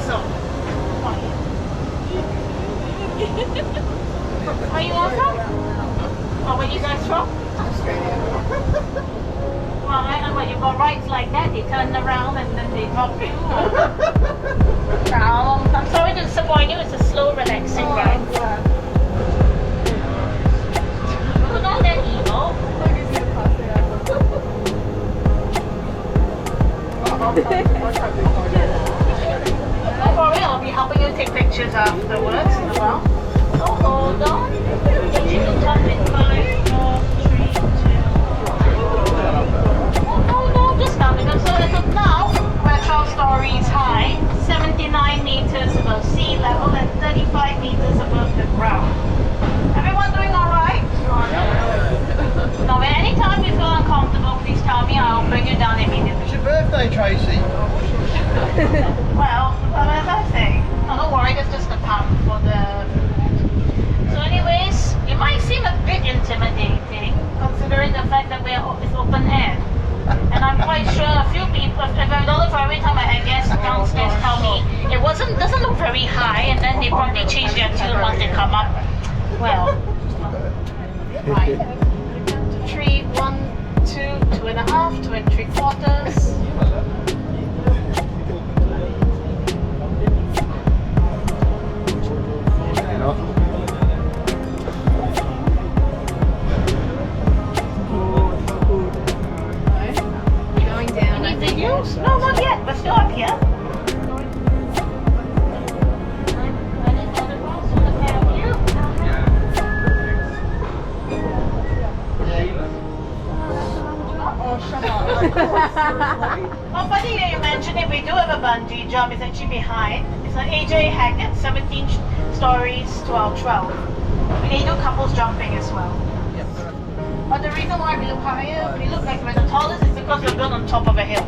so. Are you also? Oh, where you guys from? Well, when you got rides like that, they turn around and then they drop you. No, I'm sorry to disappoint you. It's a slow, relaxing ride. We're not that evil. Don't worry, I'll be helping you take pictures afterwards as well. So hold on. You can turn in 5, 4, 3, 2. No, just now because so as of now, where 12 stories high, 79 meters above sea level and 35 meters above the ground. Everyone doing alright? Now, at any time you feel uncomfortable, please tell me. I'll bring you down immediately. It's your birthday, Tracy. Well, as I say, no, don't worry, that's just the pump for the... So anyways, it might seem a bit intimidating, considering the fact that it's open air. And I'm quite sure a few people, if I don't know, for every time I guess downstairs tell me it doesn't look very high, and then they probably change their tune once they come up. Well, right. 3, 1, 2, 2.5, 2 3/4. No, not yet, but still up here. Oh, funny you mentioned it. We do have a bungee jump. It's actually behind. It's an AJ Hackett, 17 stories, 12. We do couples jumping as well. But the reason why we look higher, we look like we're the tallest, is because we're built on top of a hill.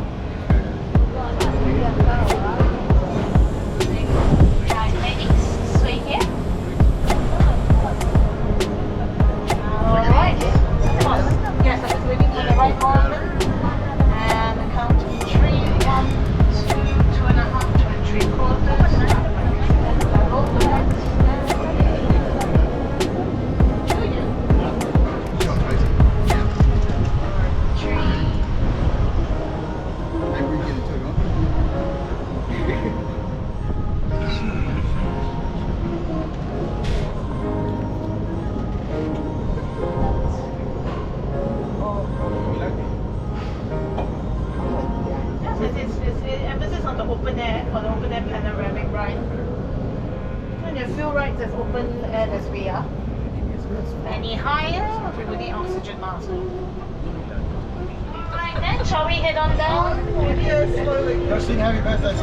Right, ladies, swing here. Alright. Yes, I'm just moving to the right corner. And count to 3, 1, 2, 2.5, 2 3/4. Emphasis on the open air, for the open air panoramic ride. And there are few rides as open air as we are. Any higher, we will need oxygen mask. Alright then, shall we head on down? Just sing happy birthday,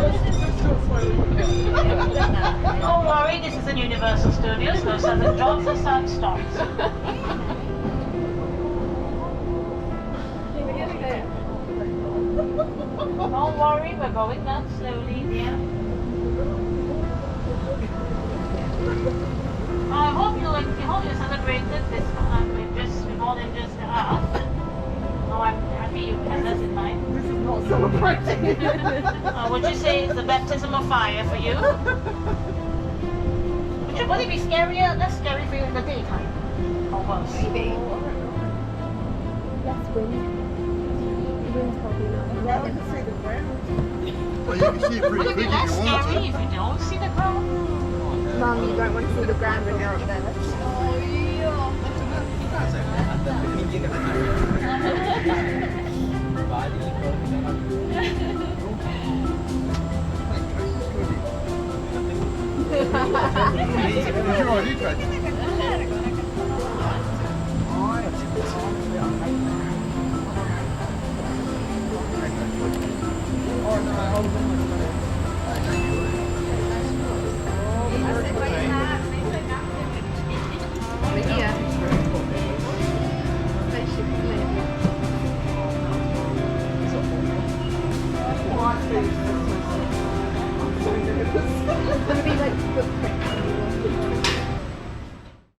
Don't worry, this is in Universal Studios, no sudden drops or sudden stops. Don't worry, we're going down slowly, dear. I hope you celebrated this with more than just the art. Oh, I'm happy you had this in mind. This is not celebrating. Would you say it's the baptism of fire for you? Would it be scarier? Less scary for you in the daytime? Or worse? Maybe. Less wind. Wind's probably not. Rather than see the ground. Well, you can see it pretty Would it be quick less if you want scary to. if you don't see the ground? Mum, you don't want to see the ground when you're up there.